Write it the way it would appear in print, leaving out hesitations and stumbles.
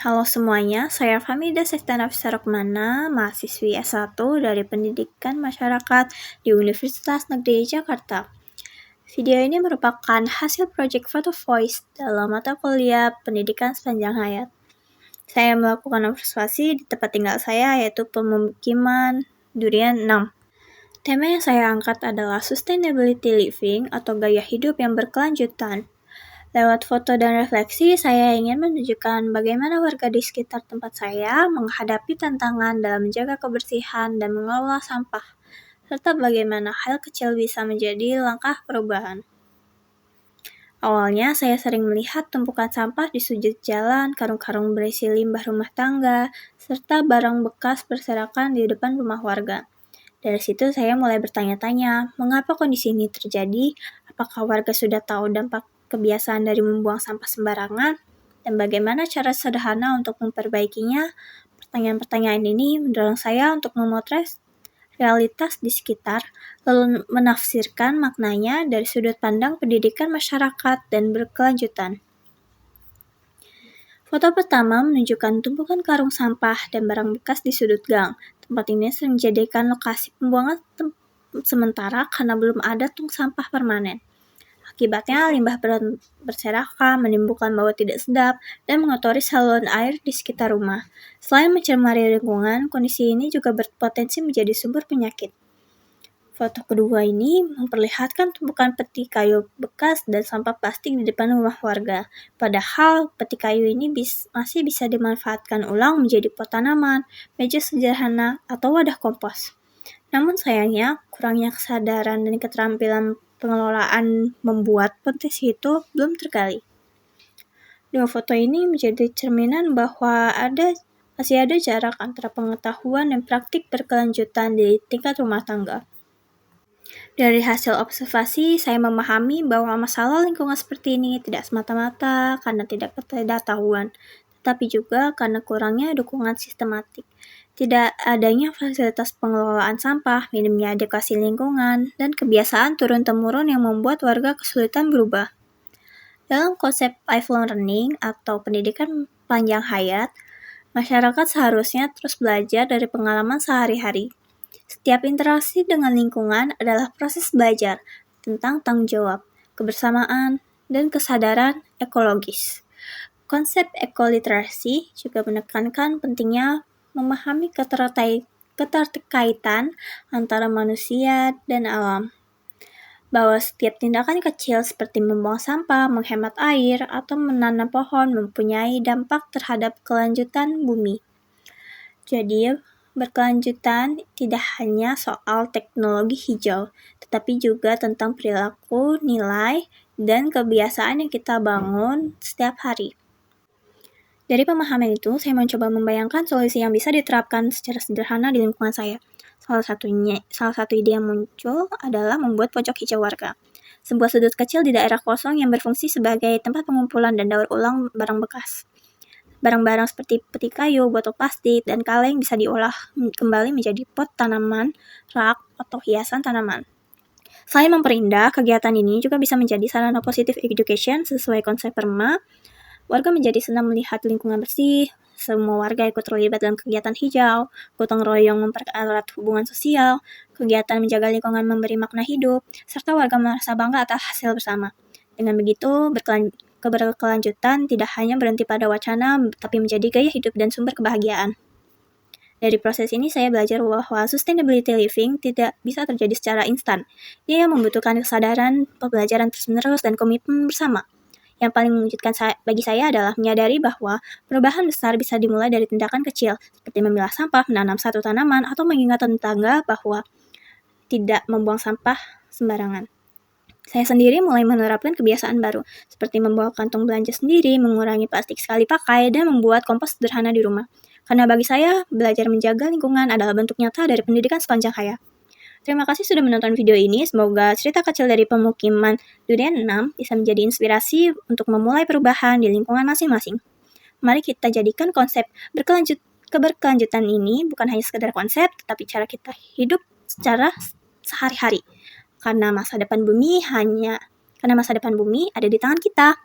Halo semuanya, saya Fahmida Seftanafisa Rokmana, mahasiswi S1 dari Pendidikan Masyarakat di Universitas Negeri Jakarta. Video ini merupakan hasil proyek Photo Voice dalam mata kuliah Pendidikan Sepanjang Hayat. Saya melakukan observasi di tempat tinggal saya, yaitu pemukiman Durian 6. Tema yang saya angkat adalah Sustainability Living atau gaya hidup yang berkelanjutan. Lewat foto dan refleksi, saya ingin menunjukkan bagaimana warga di sekitar tempat saya menghadapi tantangan dalam menjaga kebersihan dan mengelola sampah, serta bagaimana hal kecil bisa menjadi langkah perubahan. Awalnya, saya sering melihat tumpukan sampah di sudut jalan, karung-karung berisi limbah rumah tangga, serta barang bekas berserakan di depan rumah warga. Dari situ saya mulai bertanya-tanya, mengapa kondisi ini terjadi? Apakah warga sudah tahu dampak kebiasaan dari membuang sampah sembarangan? Dan bagaimana cara sederhana untuk memperbaikinya? Pertanyaan-pertanyaan ini mendorong saya untuk memotret realitas di sekitar, lalu menafsirkan maknanya dari sudut pandang pendidikan masyarakat dan berkelanjutan. Foto pertama menunjukkan tumpukan karung sampah dan barang bekas di sudut gang. Tempat ini sering dijadikan lokasi pembuangan sementara karena belum ada tong sampah permanen. Akibatnya, limbah berserakan, menimbulkan bau tidak sedap, dan mengotori saluran air di sekitar rumah. Selain mencemari lingkungan, kondisi ini juga berpotensi menjadi sumber penyakit. Foto kedua ini memperlihatkan tumpukan peti kayu bekas dan sampah plastik di depan rumah warga. Padahal, peti kayu ini masih bisa dimanfaatkan ulang menjadi pot tanaman, meja sederhana, atau wadah kompos. Namun sayangnya, kurangnya kesadaran dan keterampilan pengelolaan membuat potensi itu belum tergali. Dua foto ini menjadi cerminan bahwa masih ada jarak antara pengetahuan dan praktik berkelanjutan di tingkat rumah tangga. Dari hasil observasi, saya memahami bahwa masalah lingkungan seperti ini tidak semata-mata karena tidak ketidaktahuan, tetapi juga karena kurangnya dukungan sistematik. Tidak adanya fasilitas pengelolaan sampah, minimnya edukasi lingkungan, dan kebiasaan turun-temurun yang membuat warga kesulitan berubah. Dalam konsep lifelong learning atau pendidikan panjang hayat, masyarakat seharusnya terus belajar dari pengalaman sehari-hari. Setiap interaksi dengan lingkungan adalah proses belajar tentang tanggung jawab, kebersamaan, dan kesadaran ekologis. Konsep ekoliterasi juga menekankan pentingnya memahami keterkaitan antara manusia dan alam. Bahwa setiap tindakan kecil seperti membuang sampah, menghemat air, atau menanam pohon mempunyai dampak terhadap kelanjutan bumi. Jadi, berkelanjutan tidak hanya soal teknologi hijau, tetapi juga tentang perilaku, nilai, dan kebiasaan yang kita bangun setiap hari. Dari pemahaman itu, saya mencoba membayangkan solusi yang bisa diterapkan secara sederhana di lingkungan saya. Salah satu ide yang muncul adalah membuat pojok hijau warga. Sebuah sudut kecil di daerah kosong yang berfungsi sebagai tempat pengumpulan dan daur ulang barang bekas. Barang-barang seperti peti kayu, botol plastik, dan kaleng bisa diolah kembali menjadi pot tanaman, rak, atau hiasan tanaman. Selain memperindah, kegiatan ini juga bisa menjadi sarana positive education sesuai konsep PERMA. Warga menjadi senang melihat lingkungan bersih, semua warga ikut terlibat dalam kegiatan hijau, gotong royong mempererat hubungan sosial, kegiatan menjaga lingkungan memberi makna hidup, serta warga merasa bangga atas hasil bersama. Dengan begitu, keberkelanjutan tidak hanya berhenti pada wacana, tapi menjadi gaya hidup dan sumber kebahagiaan. Dari proses ini saya belajar bahwa sustainability living tidak bisa terjadi secara instan. Ia membutuhkan kesadaran, pembelajaran terus-menerus, dan komitmen bersama. Yang paling mengejutkan bagi saya adalah menyadari bahwa perubahan besar bisa dimulai dari tindakan kecil, seperti memilah sampah, menanam satu tanaman, atau mengingatkan tetangga bahwa tidak membuang sampah sembarangan. Saya sendiri mulai menerapkan kebiasaan baru, seperti membawa kantong belanja sendiri, mengurangi plastik sekali pakai, dan membuat kompos sederhana di rumah. Karena bagi saya, belajar menjaga lingkungan adalah bentuk nyata dari pendidikan sepanjang hayat. Terima kasih sudah menonton video ini. Semoga cerita kecil dari pemukiman Durian 6 bisa menjadi inspirasi untuk memulai perubahan di lingkungan masing-masing. Mari kita jadikan konsep keberkelanjutan ini bukan hanya sekedar konsep, tetapi cara kita hidup secara sehari-hari. Karena masa depan bumi ada di tangan kita.